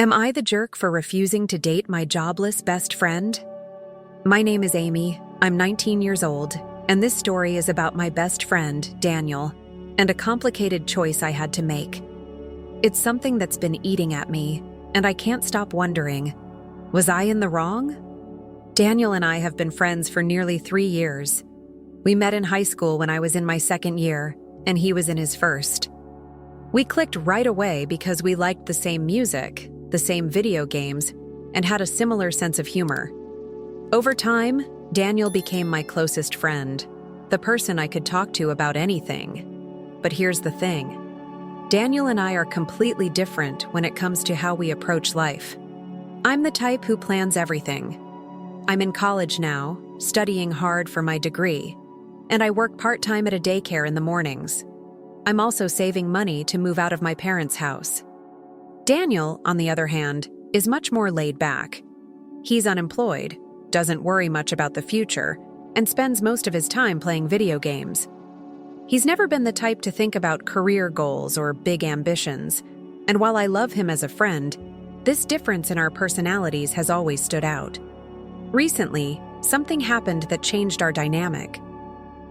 Am I the jerk for refusing to date my jobless best friend? My name is Amy, I'm 19 years old, and this story is about my best friend, Daniel, and a complicated choice I had to make. It's something that's been eating at me, and I can't stop wondering, was I in the wrong? Daniel and I have been friends for nearly 3 years. We met in high school when I was in my second year, and he was in his first. We clicked right away because we liked the same music, the same video games, and had a similar sense of humor. Over time, Daniel became my closest friend, the person I could talk to about anything. But here's the thing. Daniel and I are completely different when it comes to how we approach life. I'm the type who plans everything. I'm in college now, studying hard for my degree, and I work part-time at a daycare in the mornings. I'm also saving money to move out of my parents' house. Daniel, on the other hand, is much more laid back. He's unemployed, doesn't worry much about the future, and spends most of his time playing video games. He's never been the type to think about career goals or big ambitions, and while I love him as a friend, this difference in our personalities has always stood out. Recently, something happened that changed our dynamic.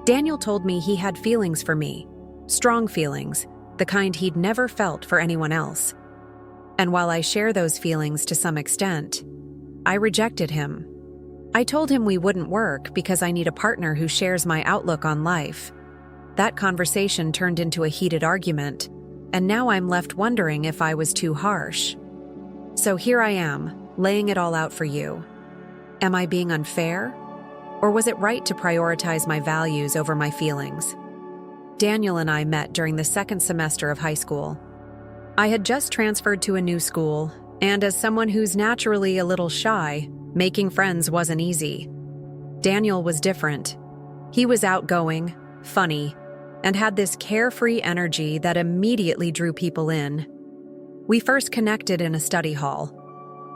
Daniel told me he had feelings for me, strong feelings, the kind he'd never felt for anyone else. And while I share those feelings to some extent, I rejected him. I told him we wouldn't work because I need a partner who shares my outlook on life. That conversation turned into a heated argument, and now I'm left wondering if I was too harsh. So here I am, laying it all out for you. Am I being unfair? Or was it right to prioritize my values over my feelings? Daniel and I met during the second semester of high school. I had just transferred to a new school, and as someone who's naturally a little shy, making friends wasn't easy. Daniel was different. He was outgoing, funny, and had this carefree energy that immediately drew people in. We first connected in a study hall.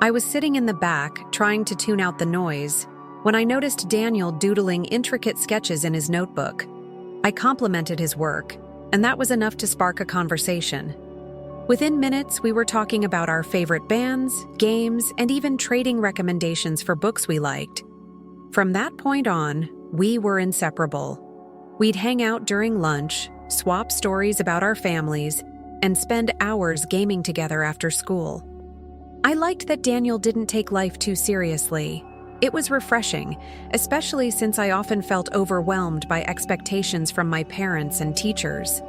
I was sitting in the back, trying to tune out the noise, when I noticed Daniel doodling intricate sketches in his notebook. I complimented his work, and that was enough to spark a conversation. Within minutes, we were talking about our favorite bands, games, and even trading recommendations for books we liked. From that point on, we were inseparable. We'd hang out during lunch, swap stories about our families, and spend hours gaming together after school. I liked that Daniel didn't take life too seriously. It was refreshing, especially since I often felt overwhelmed by expectations from my parents and teachers.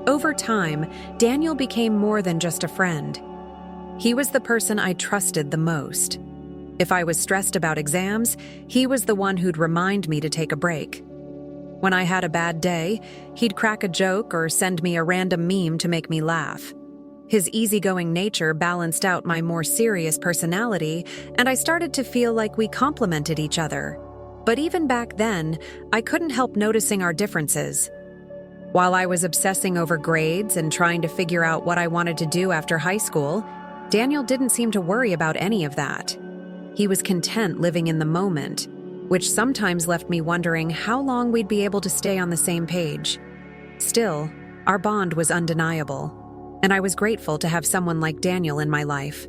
Over time, Daniel became more than just a friend. He was the person I trusted the most. If I was stressed about exams, he was the one who'd remind me to take a break. When I had a bad day, he'd crack a joke or send me a random meme to make me laugh. His easygoing nature balanced out my more serious personality, and I started to feel like we complemented each other. But even back then, I couldn't help noticing our differences. While I was obsessing over grades and trying to figure out what I wanted to do after high school, Daniel didn't seem to worry about any of that. He was content living in the moment, which sometimes left me wondering how long we'd be able to stay on the same page. Still, our bond was undeniable, and I was grateful to have someone like Daniel in my life.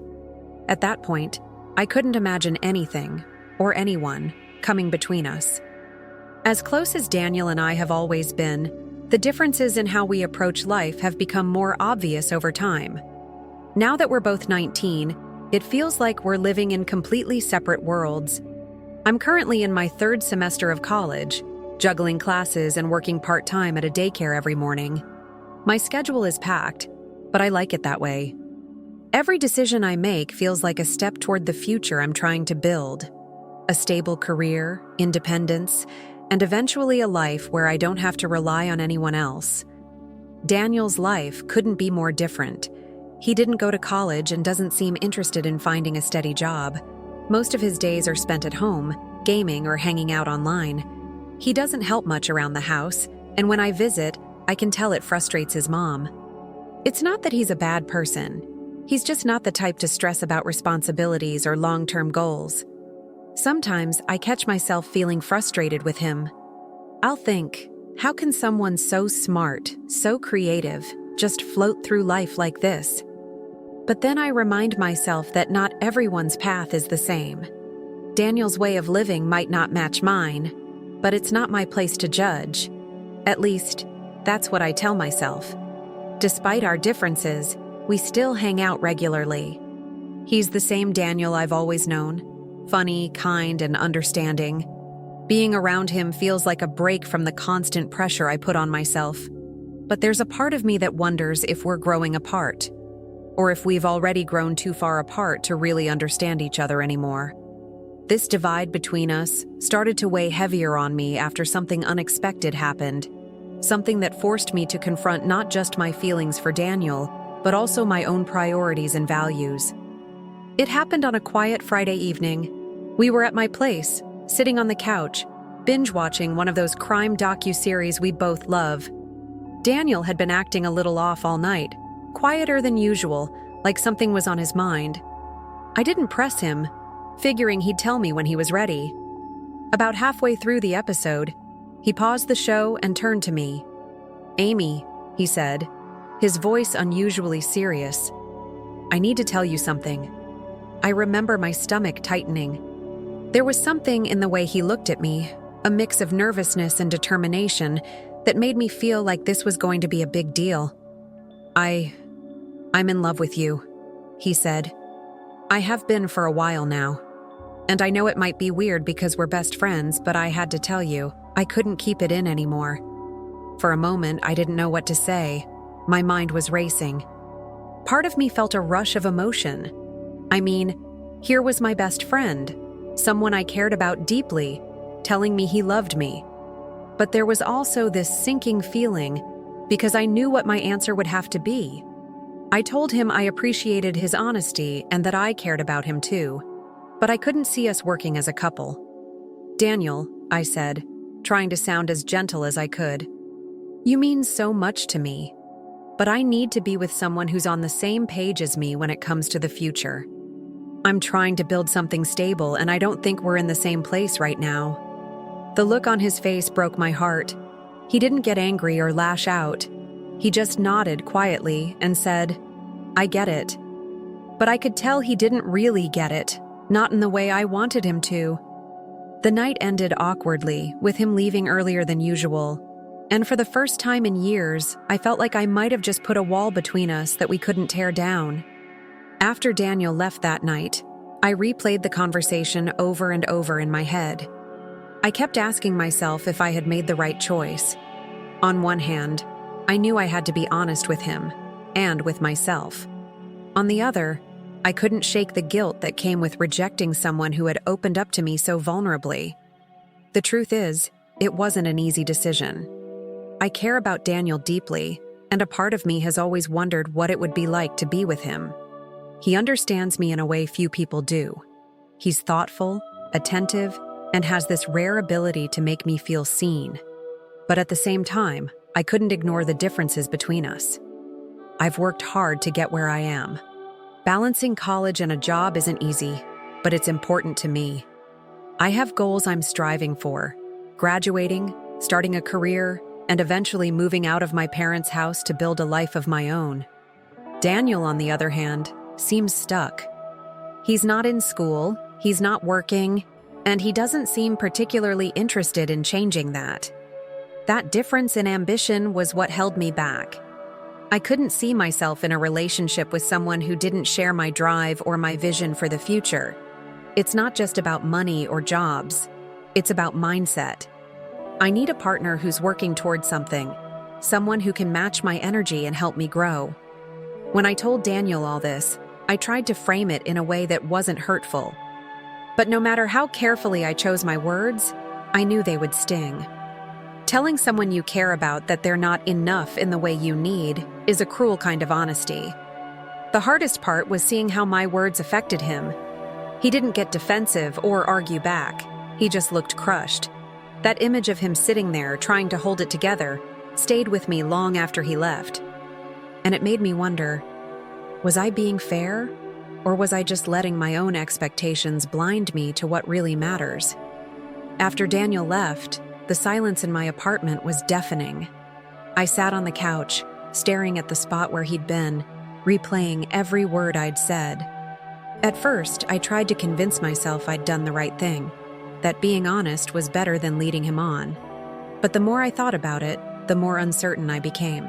At that point, I couldn't imagine anything, or anyone, coming between us. As close as Daniel and I have always been, the differences in how we approach life have become more obvious over time. Now that we're both 19, it feels like we're living in completely separate worlds. I'm currently in my 3rd semester of college, juggling classes and working part-time at a daycare every morning. My schedule is packed, but I like it that way. Every decision I make feels like a step toward the future I'm trying to build. A stable career, independence, and eventually a life where I don't have to rely on anyone else. Daniel's life couldn't be more different. He didn't go to college and doesn't seem interested in finding a steady job. Most of his days are spent at home, gaming or hanging out online. He doesn't help much around the house, and when I visit, I can tell it frustrates his mom. It's not that he's a bad person. He's just not the type to stress about responsibilities or long-term goals. Sometimes I catch myself feeling frustrated with him. I'll think, how can someone so smart, so creative, just float through life like this? But then I remind myself that not everyone's path is the same. Daniel's way of living might not match mine, but it's not my place to judge. At least, that's what I tell myself. Despite our differences, we still hang out regularly. He's the same Daniel I've always known, funny, kind, and understanding. Being around him feels like a break from the constant pressure I put on myself. But there's a part of me that wonders if we're growing apart, or if we've already grown too far apart to really understand each other anymore. This divide between us started to weigh heavier on me after something unexpected happened, something that forced me to confront not just my feelings for Daniel, but also my own priorities and values. It happened on a quiet Friday evening. We were at my place, sitting on the couch, binge-watching one of those crime docu-series we both love. Daniel had been acting a little off all night, quieter than usual, like something was on his mind. I didn't press him, figuring he'd tell me when he was ready. About halfway through the episode, he paused the show and turned to me. "Amy," he said, his voice unusually serious. "I need to tell you something." I remember my stomach tightening. There was something in the way he looked at me, a mix of nervousness and determination, that made me feel like this was going to be a big deal. I'm in love with you," he said. "I have been for a while now. And I know it might be weird because we're best friends, but I had to tell you, I couldn't keep it in anymore." For a moment, I didn't know what to say. My mind was racing. Part of me felt a rush of emotion. I mean, here was my best friend, someone I cared about deeply, telling me he loved me. But there was also this sinking feeling, because I knew what my answer would have to be. I told him I appreciated his honesty and that I cared about him too, but I couldn't see us working as a couple. "Daniel," I said, trying to sound as gentle as I could, "you mean so much to me, but I need to be with someone who's on the same page as me when it comes to the future. I'm trying to build something stable, and I don't think we're in the same place right now." The look on his face broke my heart. He didn't get angry or lash out. He just nodded quietly and said, "I get it." But I could tell he didn't really get it, not in the way I wanted him to. The night ended awkwardly, with him leaving earlier than usual. And for the first time in years, I felt like I might have just put a wall between us that we couldn't tear down. After Daniel left that night, I replayed the conversation over and over in my head. I kept asking myself if I had made the right choice. On one hand, I knew I had to be honest with him, and with myself. On the other, I couldn't shake the guilt that came with rejecting someone who had opened up to me so vulnerably. The truth is, it wasn't an easy decision. I care about Daniel deeply, and a part of me has always wondered what it would be like to be with him. He understands me in a way few people do. He's thoughtful, attentive, and has this rare ability to make me feel seen. But at the same time, I couldn't ignore the differences between us. I've worked hard to get where I am. Balancing college and a job isn't easy, but it's important to me. I have goals I'm striving for: graduating, starting a career, and eventually moving out of my parents' house to build a life of my own. Daniel, on the other hand, seems stuck. He's not in school, he's not working, and he doesn't seem particularly interested in changing that. That difference in ambition was what held me back. I couldn't see myself in a relationship with someone who didn't share my drive or my vision for the future. It's not just about money or jobs. It's about mindset. I need a partner who's working towards something, someone who can match my energy and help me grow. When I told Daniel all this, I tried to frame it in a way that wasn't hurtful. But no matter how carefully I chose my words, I knew they would sting. Telling someone you care about that they're not enough in the way you need is a cruel kind of honesty. The hardest part was seeing how my words affected him. He didn't get defensive or argue back. He just looked crushed. That image of him sitting there trying to hold it together stayed with me long after he left. And it made me wonder, was I being fair? Or was I just letting my own expectations blind me to what really matters? After Daniel left, the silence in my apartment was deafening. I sat on the couch, staring at the spot where he'd been, replaying every word I'd said. At first, I tried to convince myself I'd done the right thing, that being honest was better than leading him on. But the more I thought about it, the more uncertain I became.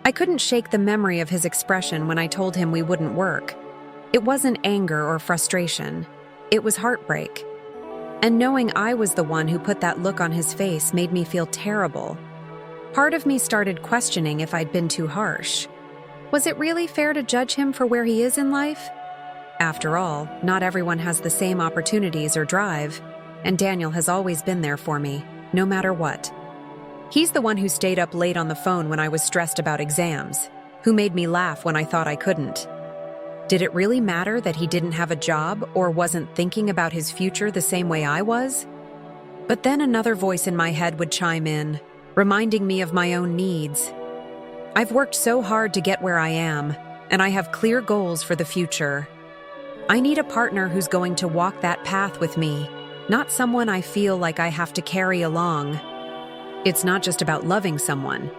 I couldn't shake the memory of his expression when I told him we wouldn't work. It wasn't anger or frustration. It was heartbreak. And knowing I was the one who put that look on his face made me feel terrible. Part of me started questioning if I'd been too harsh. Was it really fair to judge him for where he is in life? After all, not everyone has the same opportunities or drive, and Daniel has always been there for me, no matter what. He's the one who stayed up late on the phone when I was stressed about exams, who made me laugh when I thought I couldn't. Did it really matter that he didn't have a job or wasn't thinking about his future the same way I was? But then another voice in my head would chime in, reminding me of my own needs. I've worked so hard to get where I am, and I have clear goals for the future. I need a partner who's going to walk that path with me, not someone I feel like I have to carry along. It's not just about loving someone.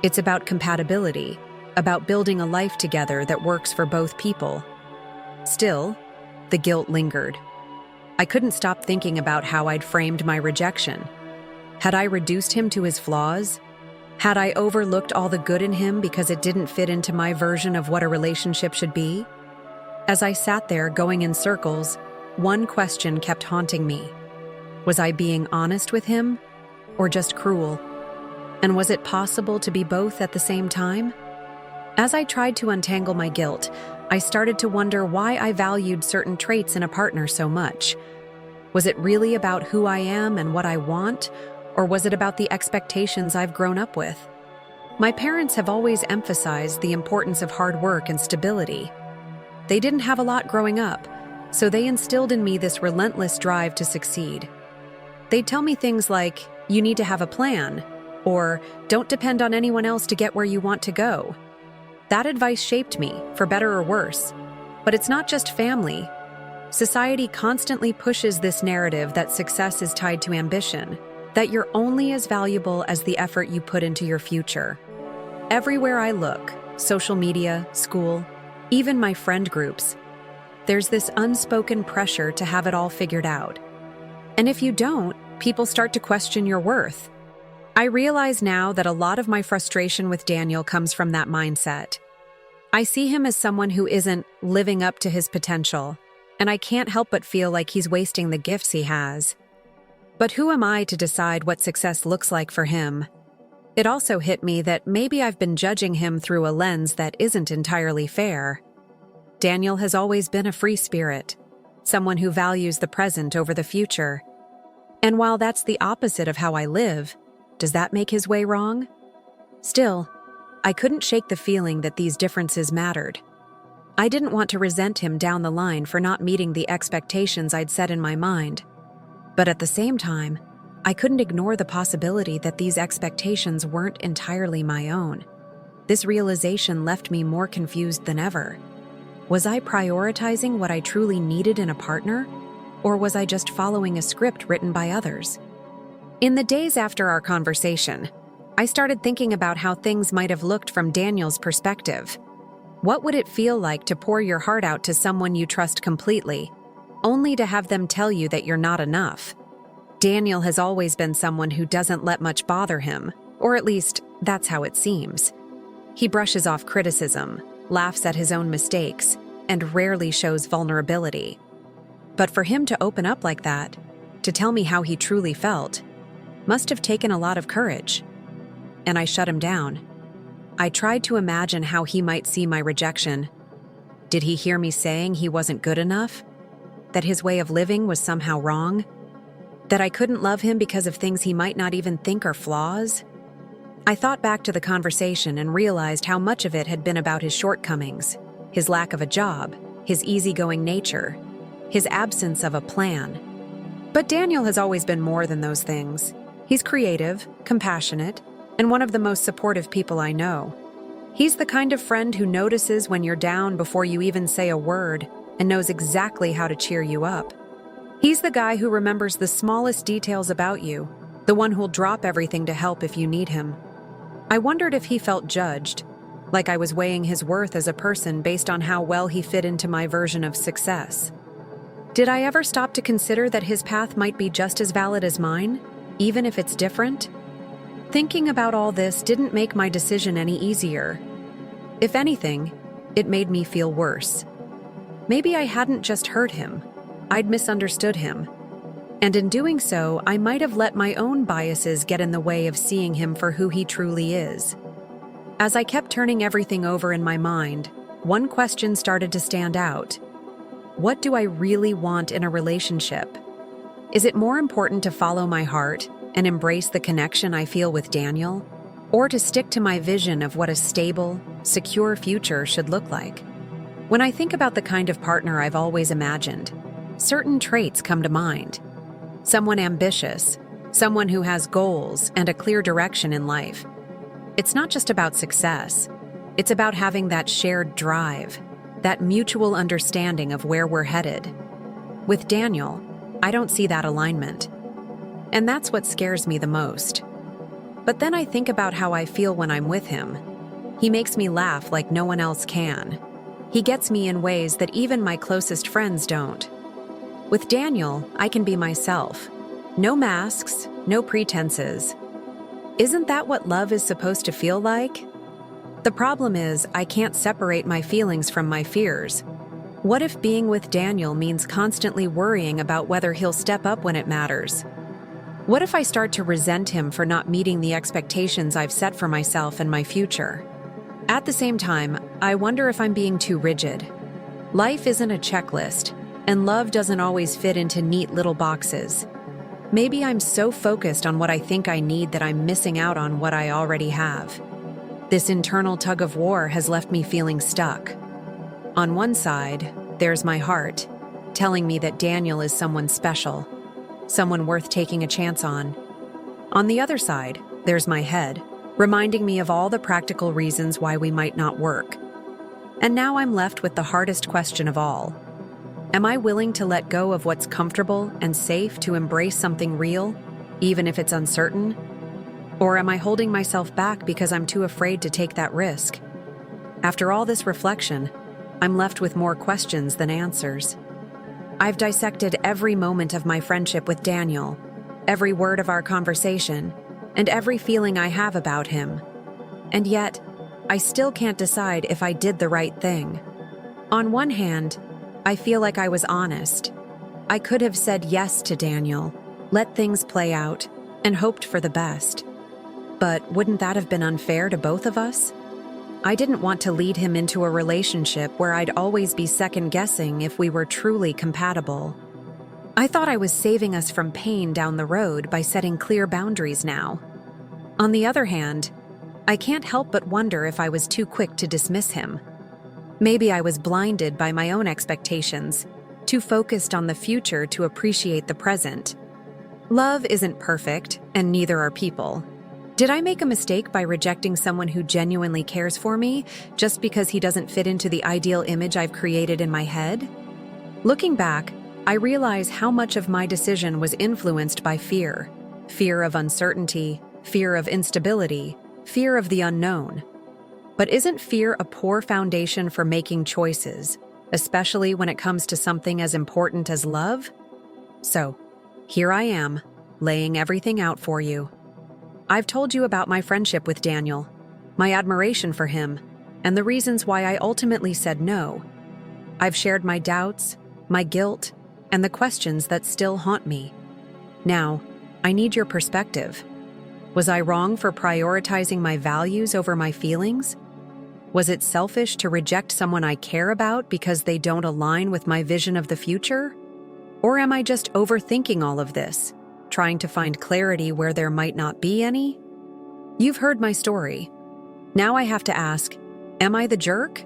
It's about compatibility, about building a life together that works for both people. Still, the guilt lingered. I couldn't stop thinking about how I'd framed my rejection. Had I reduced him to his flaws? Had I overlooked all the good in him because it didn't fit into my version of what a relationship should be? As I sat there going in circles, one question kept haunting me. Was I being honest with him, or just cruel? And was it possible to be both at the same time? As I tried to untangle my guilt, I started to wonder why I valued certain traits in a partner so much. Was it really about who I am and what I want, or was it about the expectations I've grown up with? My parents have always emphasized the importance of hard work and stability. They didn't have a lot growing up, so they instilled in me this relentless drive to succeed. They'd tell me things like, "You need to have a plan," or "Don't depend on anyone else to get where you want to go." That advice shaped me, for better or worse. But it's not just family. Society constantly pushes this narrative that success is tied to ambition, that you're only as valuable as the effort you put into your future. Everywhere I look, social media, school, even my friend groups, there's this unspoken pressure to have it all figured out. And if you don't, people start to question your worth. I realize now that a lot of my frustration with Daniel comes from that mindset. I see him as someone who isn't living up to his potential, and I can't help but feel like he's wasting the gifts he has. But who am I to decide what success looks like for him? It also hit me that maybe I've been judging him through a lens that isn't entirely fair. Daniel has always been a free spirit, someone who values the present over the future. And while that's the opposite of how I live, does that make his way wrong? Still, I couldn't shake the feeling that these differences mattered. I didn't want to resent him down the line for not meeting the expectations I'd set in my mind. But at the same time, I couldn't ignore the possibility that these expectations weren't entirely my own. This realization left me more confused than ever. Was I prioritizing what I truly needed in a partner, or was I just following a script written by others? In the days after our conversation, I started thinking about how things might have looked from Daniel's perspective. What would it feel like to pour your heart out to someone you trust completely, only to have them tell you that you're not enough? Daniel has always been someone who doesn't let much bother him, or at least, that's how it seems. He brushes off criticism, laughs at his own mistakes, and rarely shows vulnerability. But for him to open up like that, to tell me how he truly felt, must have taken a lot of courage. And I shut him down. I tried to imagine how he might see my rejection. Did he hear me saying he wasn't good enough? That his way of living was somehow wrong? That I couldn't love him because of things he might not even think are flaws? I thought back to the conversation and realized how much of it had been about his shortcomings, his lack of a job, his easygoing nature, his absence of a plan. But Daniel has always been more than those things. He's creative, compassionate, and one of the most supportive people I know. He's the kind of friend who notices when you're down before you even say a word and knows exactly how to cheer you up. He's the guy who remembers the smallest details about you, the one who'll drop everything to help if you need him. I wondered if he felt judged, like I was weighing his worth as a person based on how well he fit into my version of success. Did I ever stop to consider that his path might be just as valid as mine, even if it's different? Thinking about all this didn't make my decision any easier. If anything, it made me feel worse. Maybe I hadn't just hurt him, I'd misunderstood him. And in doing so, I might have let my own biases get in the way of seeing him for who he truly is. As I kept turning everything over in my mind, one question started to stand out. What do I really want in a relationship? Is it more important to follow my heart and embrace the connection I feel with Daniel, or to stick to my vision of what a stable, secure future should look like? When I think about the kind of partner I've always imagined, certain traits come to mind. Someone ambitious, someone who has goals and a clear direction in life. It's not just about success, it's about having that shared drive, that mutual understanding of where we're headed. With Daniel, I don't see that alignment. And that's what scares me the most. But then I think about how I feel when I'm with him. He makes me laugh like no one else can. He gets me in ways that even my closest friends don't. With Daniel, I can be myself. No masks, no pretenses. Isn't that what love is supposed to feel like? The problem is, I can't separate my feelings from my fears. What if being with Daniel means constantly worrying about whether he'll step up when it matters? What if I start to resent him for not meeting the expectations I've set for myself and my future? At the same time, I wonder if I'm being too rigid. Life isn't a checklist, and love doesn't always fit into neat little boxes. Maybe I'm so focused on what I think I need that I'm missing out on what I already have. This internal tug of war has left me feeling stuck. On one side, there's my heart, telling me that Daniel is someone special, someone worth taking a chance on. On the other side, there's my head, reminding me of all the practical reasons why we might not work. And now I'm left with the hardest question of all. Am I willing to let go of what's comfortable and safe to embrace something real, even if it's uncertain? Or am I holding myself back because I'm too afraid to take that risk? After all this reflection, I'm left with more questions than answers. I've dissected every moment of my friendship with Daniel, every word of our conversation, and every feeling I have about him. And yet, I still can't decide if I did the right thing. On one hand, I feel like I was honest. I could have said yes to Daniel, let things play out, and hoped for the best. But wouldn't that have been unfair to both of us? I didn't want to lead him into a relationship where I'd always be second-guessing if we were truly compatible. I thought I was saving us from pain down the road by setting clear boundaries now. On the other hand, I can't help but wonder if I was too quick to dismiss him. Maybe I was blinded by my own expectations, too focused on the future to appreciate the present. Love isn't perfect, and neither are people. Did I make a mistake by rejecting someone who genuinely cares for me just because he doesn't fit into the ideal image I've created in my head? Looking back, I realize how much of my decision was influenced by fear. Fear of uncertainty, fear of instability, fear of the unknown. But isn't fear a poor foundation for making choices, especially when it comes to something as important as love? So, here I am, laying everything out for you. I've told you about my friendship with Daniel, my admiration for him, and the reasons why I ultimately said no. I've shared my doubts, my guilt, and the questions that still haunt me. Now, I need your perspective. Was I wrong for prioritizing my values over my feelings? Was it selfish to reject someone I care about because they don't align with my vision of the future? Or am I just overthinking all of this, trying to find clarity where there might not be any? You've heard my story. Now I have to ask, am I the jerk?